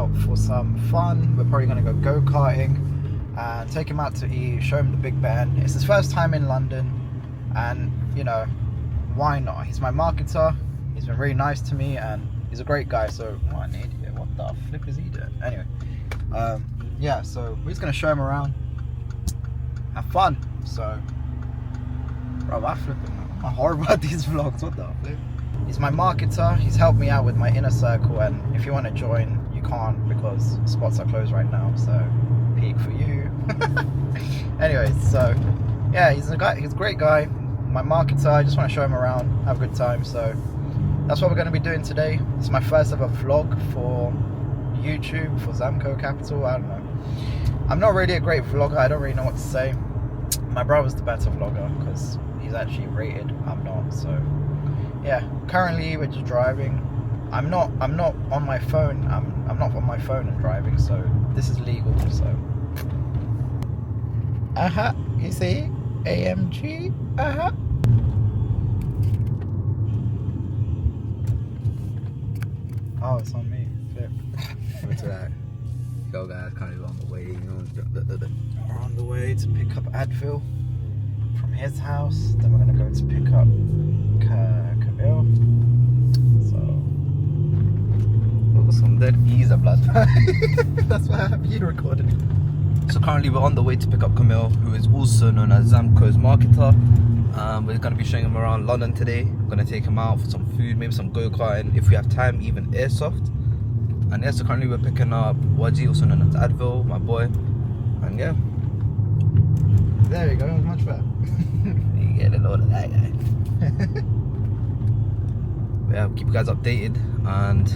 out for some fun. We're probably going to go go-karting and take him out to eat, show him the Big Ben. It's his first time in London, and you know, why not? He's my marketer. He's been really nice to me, and he's a great guy. So what an idiot! What the flip is he doing? Anyway, yeah. So we're just gonna show him around, have fun. So, bro, I'm horrible at these vlogs. What the flip? He's my marketer. He's helped me out with my inner circle, and if you want to join, you can't because spots are closed right now. So, peak for you. Anyways, so yeah, he's a guy. He's a great guy. My marketer. I just want to show him around, have a good time. So that's what we're going to be doing today. It's my first ever vlog for YouTube, for ZAMCO Capital. I don't know. I'm not really a great vlogger. I don't really know what to say. My brother's the better vlogger because he's actually rated. I'm not. So yeah, currently we're just driving. I'm not on my phone. I'm not on my phone and driving. So this is legal. So you see, AMG. Oh, it's on me. Flip. What's that? Yo guys, kind of on the way, you know. We're on the way to pick up Advil from his house. Then we're gonna go to pick up Camille. So some dead ease of blood. that's why I have you recording. So currently we're on the way to pick up Camille, who is also known as ZAMCO's marketer. We're going to be showing him around London today. We're going to take him out for some food, maybe some go-karting, if we have time, even airsoft. And yeah, so currently we're picking up Waji, also known as Advil, my boy. And yeah. There you go, much better. You get a load of that guy. Yeah, we'll keep you guys updated and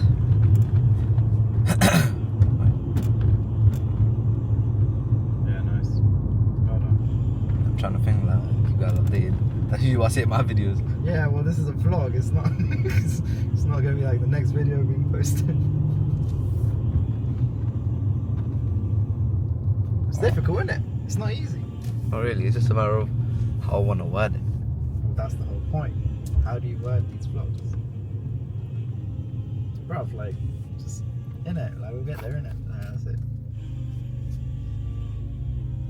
I'm trying to think like keep you guys updated. That's usually what I say in my videos. Yeah, well this is a vlog, it's not it's not gonna be like the next video being posted. It's difficult, isn't it? It's not easy. Not really, it's just a matter of how I want to word it. Well, that's the whole point. How do you word these vlogs? Bruv, like, just in it, like we'll get there in it. That's it.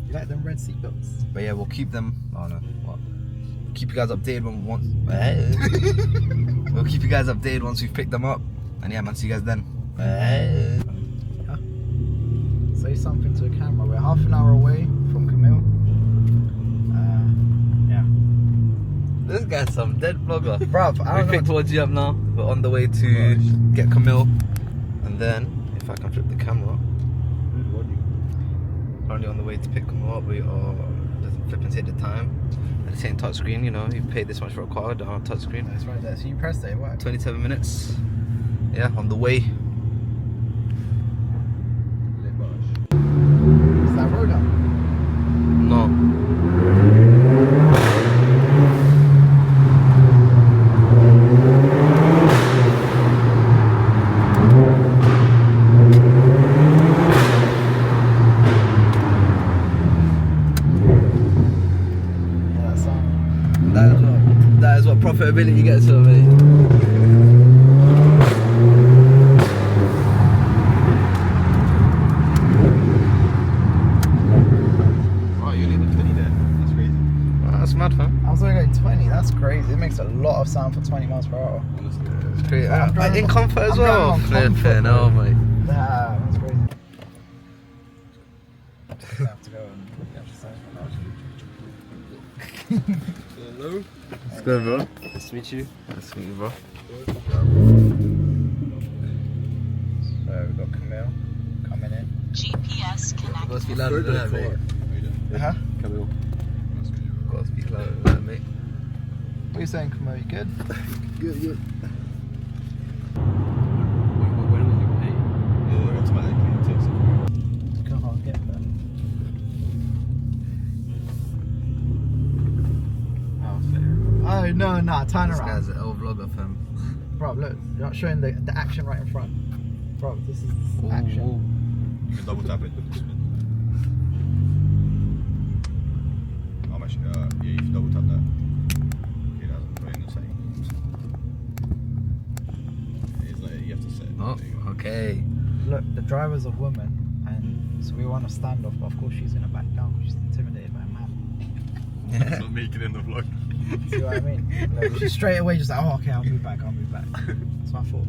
You like them red seatbelts? But yeah, we'll keep them. Oh no, what? We'll keep you guys updated when once. We'll keep you guys updated once we've picked them up. And yeah, man, see you guys then. Say something to the camera. We're half an hour away from Camille. Yeah. This guy's some dead vlogger. Bruv, We picked Waji up now. We're on the way to get Camille. And then, if I can flip the camera. Currently on the way to pick Camille up. We are just flipping to the time. At the same touchscreen, you know, you paid this much for a car on a touchscreen. That's right there. So you pressed it, what? 27 minutes. Yeah, on the way. Is that road up? No. That is what profitability gets to, mate. That's mad, fam. I was only going 20, that's crazy. It makes a lot of sound for 20 miles per hour. It's crazy. In comfort as I'm well. Flipping, oh my. Nah, that's crazy. I have to go and exercise for now. Hello. What's good, bro? Nice to meet you. Nice to meet you, bro. So we've got Camille coming in. GPS connected. Gotta speak louder than that, mate. Huh? Camille. Gotta speak louder than that, mate. What are you saying, Camille? You good? Good. When will you pay? Automatically it takes it. Can't get that. Oh, fair. Oh, no, turn This around. guy's an L vlogger, fam. Bro, look, you're not showing the action right in front. Bro, this is action. You can double tap it. I'm actually, yeah, you can double tap that. Okay, that's put in the settings. It's like, you have to set it. Oh, okay. look, the driver's a woman, and so we want to stand off, but of course she's gonna back down. She's intimidated by a man. It's not making it in the vlog. See what I mean? Like, she's straight away just like, oh, okay, I'll move back. That's my fault.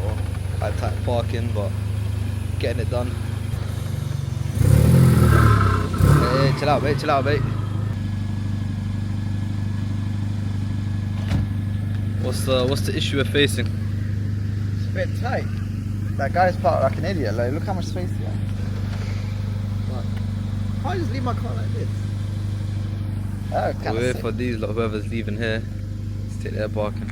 Oh, high tight parking, but getting it done. Hey, chill out, mate. What's the issue we're facing? It's a bit tight. That guy's parked like an idiot. Like, look how much space he has. Like, can't I just leave my car like this? Oh, We're here for these lot, whoever's leaving here. Let's take their parking.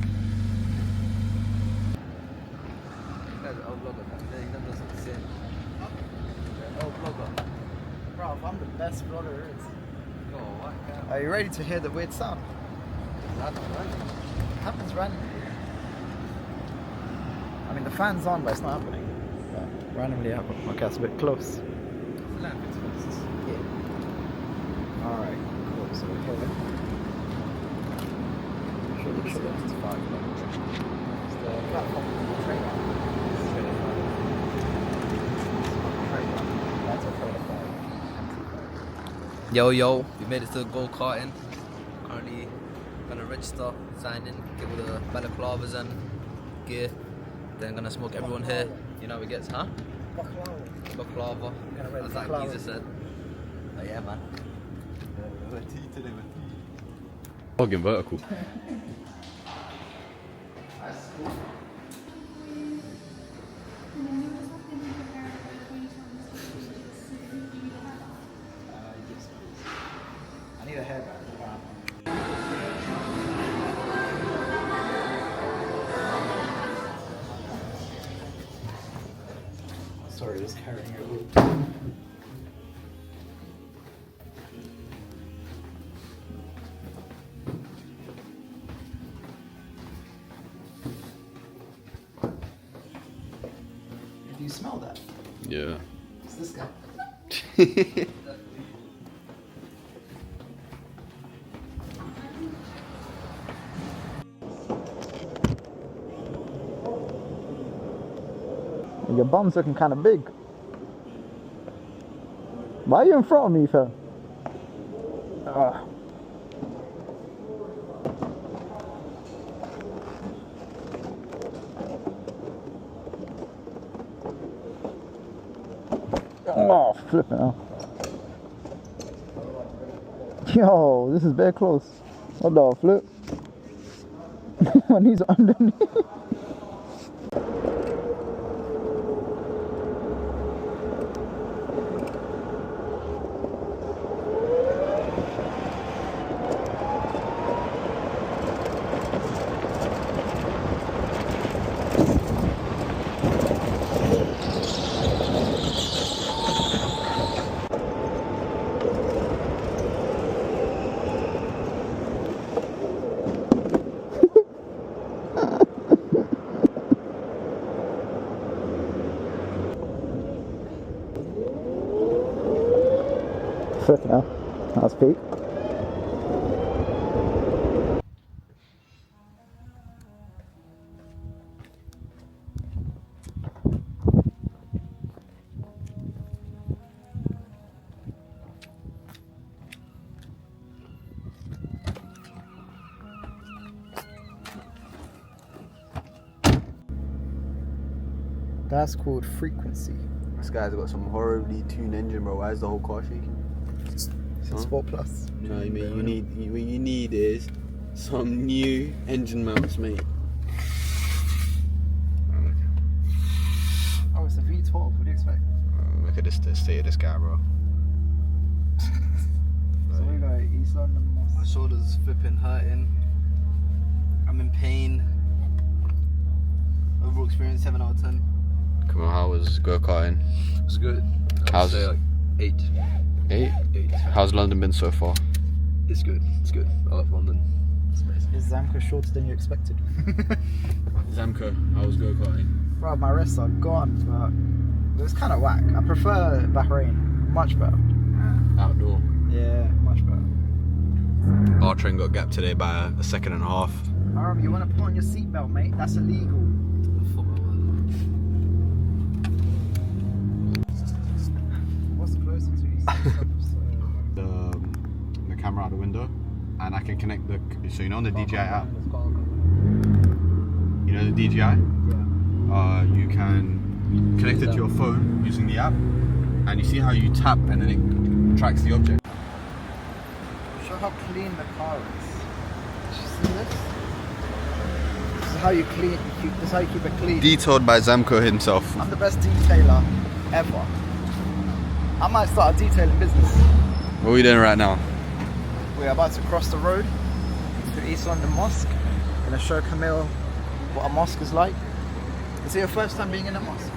Bro, I'm the best vlogger there is. Are you ready to hear the weird sound? It happens randomly. I mean, the fan's on, but it's not happening. But randomly it happens. Okay, it's a bit close. Yeah. Alright, cool. So we're here. Should it's 5 kilometers. It's the platform for the train. That's a trailer fire. Yo, we made it to the go-karting. Currently gonna register, sign in, get all the balaclavas and gear. Then gonna smoke everyone here. You know, it gets, huh? Baklava. As that geezer said. Oh yeah, man. Fucking vertical. I need a hairband. Sorry, just carrying it all. Do you smell that? Yeah. It's this guy. Your bum's looking kind of big. Why are you in front of me, fam? Oh, flipping out. Yo, this is very close. What the flip? My knees are underneath. Flipping out. That's peak. That's called frequency. This guy's got some horribly tuned engine, bro. Why is the whole car shaking? It's Sport Plus. No, mate, what you need is some new engine mounts, mate. Oh, it's a V12. What do you expect? Look at this state of this guy, bro. So we got East London Mosque. My shoulders flipping, hurting. I'm in pain. Overall experience 7 out of 10. Come on, how was go-karting? It was good. How's like 8? 8? 8. How's London been so far? It's good. I love London. It's amazing. Is ZAMCO shorter than you expected? ZAMCO, how was go-karting? Bro, my wrists are gone, but it was kind of whack. I prefer Bahrain. Much better. Outdoor. Yeah, much better. Our train got gapped today by a second and a half. You want to put on your seatbelt, mate? That's illegal. What's closer to you? the camera out the window, and I can connect the. So you know on the DJI app. You know the DJI. Yeah. You can connect it to your phone using the app, and you see how you tap and then it tracks the object. Show how clean the car is. Did you see this? This is how you clean. This is how you keep it clean. Detailed by ZAMCO himself. I'm the best detailer ever. I might start a detailing business. What are we doing right now? We're about to cross the road to East London Mosque. Gonna show Camille what a mosque is like. Is it your first time being in a mosque?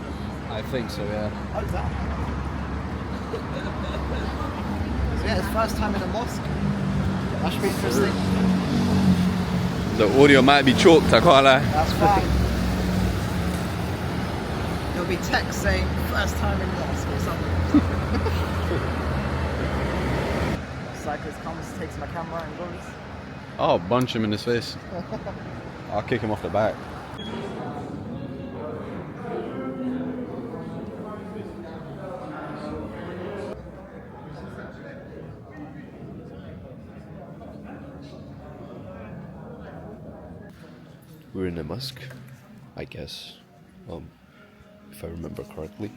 I think so, yeah. How is that? So yeah, it's first time in a mosque. That should be interesting. The audio might be chalked, I can't lie. That's fine. There'll be text saying first time in mosque or something. Cyclist comes, takes my camera and goes. I'll bunch him in his face. I'll kick him off the back. We're in a mosque, I guess, if I remember correctly.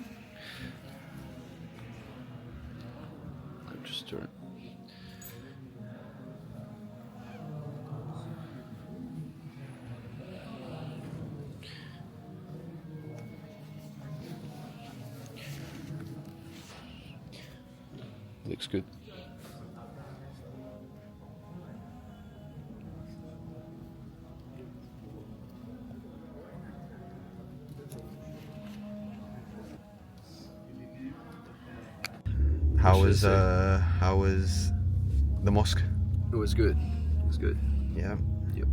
I'm just turn. Looks good. How was the mosque? It was good. It was good. Yeah. Yep.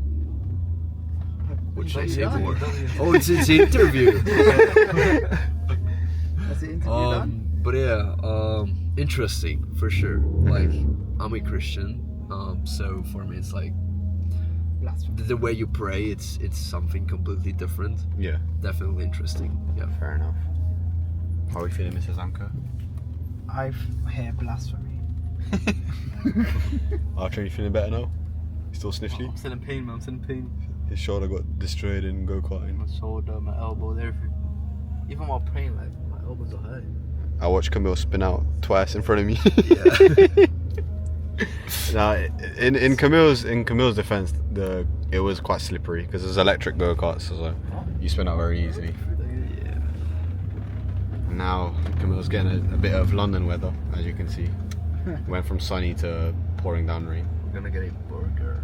What should I say more? Oh, it's an interview. That's the interview done? But yeah, interesting for sure. Like, I'm a Christian, so for me it's like the way you pray. It's something completely different. Yeah. Definitely interesting. Yeah. Fair enough. How are we feeling, Mr. ZAMCO? I hear blasphemy. Archer, you feeling better now? You still sniffly? I'm still in pain, man. I'm still in pain. His shoulder got destroyed in go-karting. My shoulder, my elbow, everything. Even while praying, like, my elbows are hurting. I watched Camille spin out twice in front of me. Now, in Camille's defense, it was quite slippery because it's electric go-karts, so you spin out very easily. Yeah. Now Camille's getting a bit of London weather, as you can see. Went from sunny to pouring down rain. We're gonna get a burger.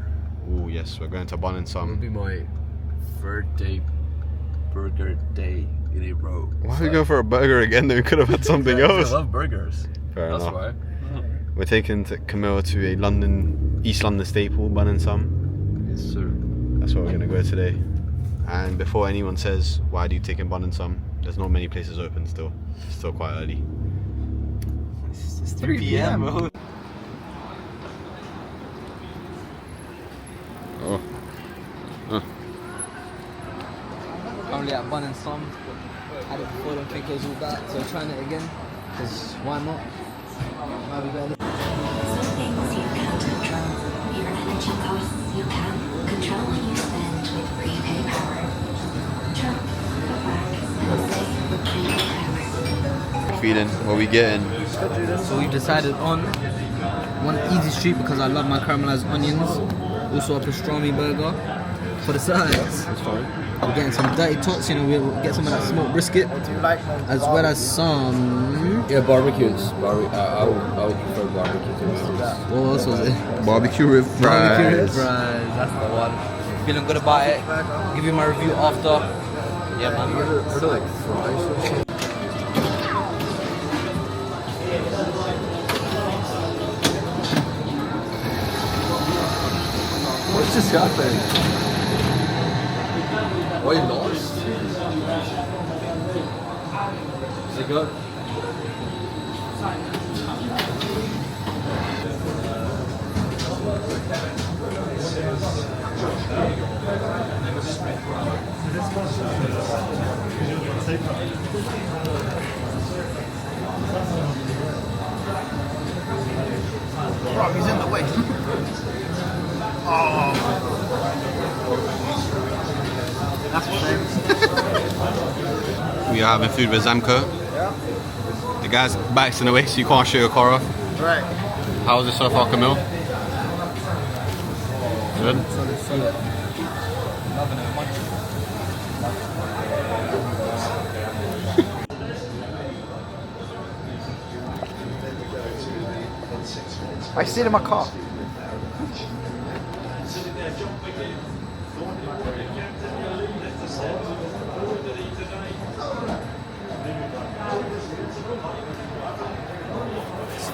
Oh yes, we're going to Bun and It will Some. be my third burger day in a row. Why are we going for a burger again? Then we could have had something else. I love burgers. Fair That's enough. why. We're taking Camille to a East London staple, Bun and Some. Yes, sir. That's where we're gonna go today. And before anyone says, why do you take in Bun and Some? There's not many places open still. It's still quite early. It's 3 p.m. bro. Oh. Currently at Bun and Some. Had it before, don't think it was all that. So trying it again. Because why not? Might be better. Some things you can't control. Your energy costs you can. Control what you spend with prepaid power. Trump, go back, and save with prepaid power. Feeling, what we getting? So we've decided on one easy street because I love my caramelized onions. Also a pastrami burger. For the sides, we're getting some dirty tots, we'll get some of that smoked brisket, Do you like those as well as some... Yeah, barbecues. I would prefer barbecue to this. What else was it? Barbecue with Barbecue fries. fries, that's the one. Feeling good about it. Give you my review after. Yeah, man. Are they like fries or something? What just happened? Why you lost? Is it good? Bro, he's in the way. Oh. That's a shame. We are having food with ZAMCO. Yeah. The guy's back's in the way, so you can't show your car off. Right. How's it so far, Camille? Good? I see it in my car.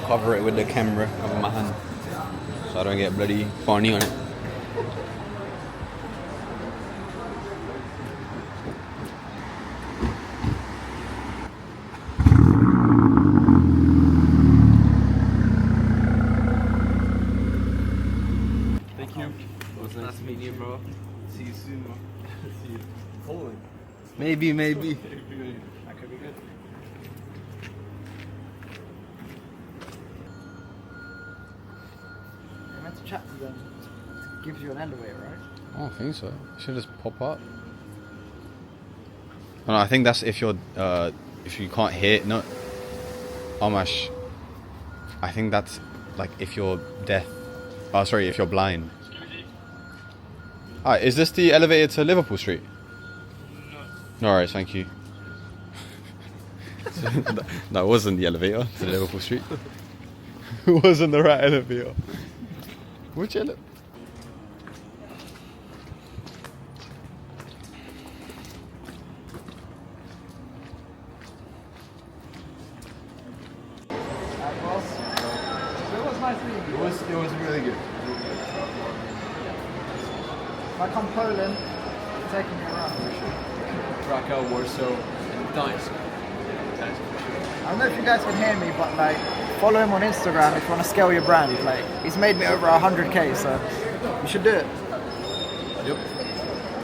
Cover it with the camera over my hand so I don't get bloody Barney on it. Thank you. It was nice meeting you, bro. See you soon, bro. See you. Following. Maybe. That could be good. You're meant to chat to them. It gives you an elevator, right? I don't think so. It should just pop up. No, I think that's if you can't hear. No, Amash. I think that's like if you're deaf. Oh, sorry, if you're blind. Alright, is this the elevator to Liverpool Street? No. Alright, thank you. That wasn't the elevator to Liverpool Street. It wasn't the right elevator. Which elevator? It was really good. If I come Poland, I'm taking you around for sure. Krakow, Warsaw, and Gdańsk. I don't know if you guys can hear me, but like, follow him on Instagram if you want to scale your brand. Like, he's made me over 100k, so you should do it.